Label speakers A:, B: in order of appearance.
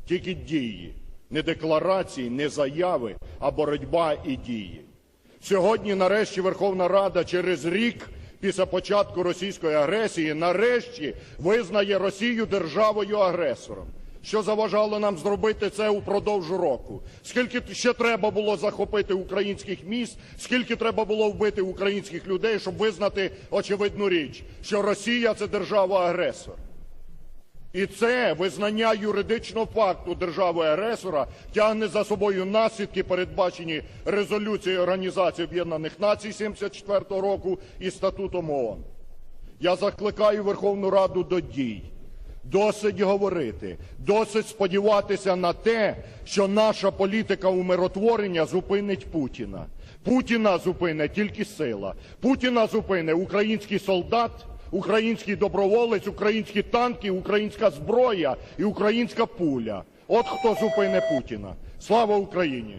A: Тільки дії. Не декларації, не заяви, а боротьба і дії. Сьогодні, нарешті, Верховна Рада через рік після початку російської агресії нарешті визнає Росію державою-агресором. Що заважало нам зробити це упродовж року? Скільки ще треба було захопити українських міст, скільки треба було вбити українських людей, щоб визнати очевидну річ, що Росія – це держава-агресор. І це визнання юридичного факту держави-агресора тягне за собою наслідки, передбачені резолюцією Організації Об'єднаних Націй 74-го року і Статутом ООН. Я закликаю Верховну Раду до дій. Досить говорити, досить сподіватися на те, що наша політика умиротворення зупинить Путіна. Путіна зупинить тільки сила. Путіна зупинить український солдат, український доброволець, українські танки, українська зброя і українська пуля. От хто зупинить Путіна. Слава Україні!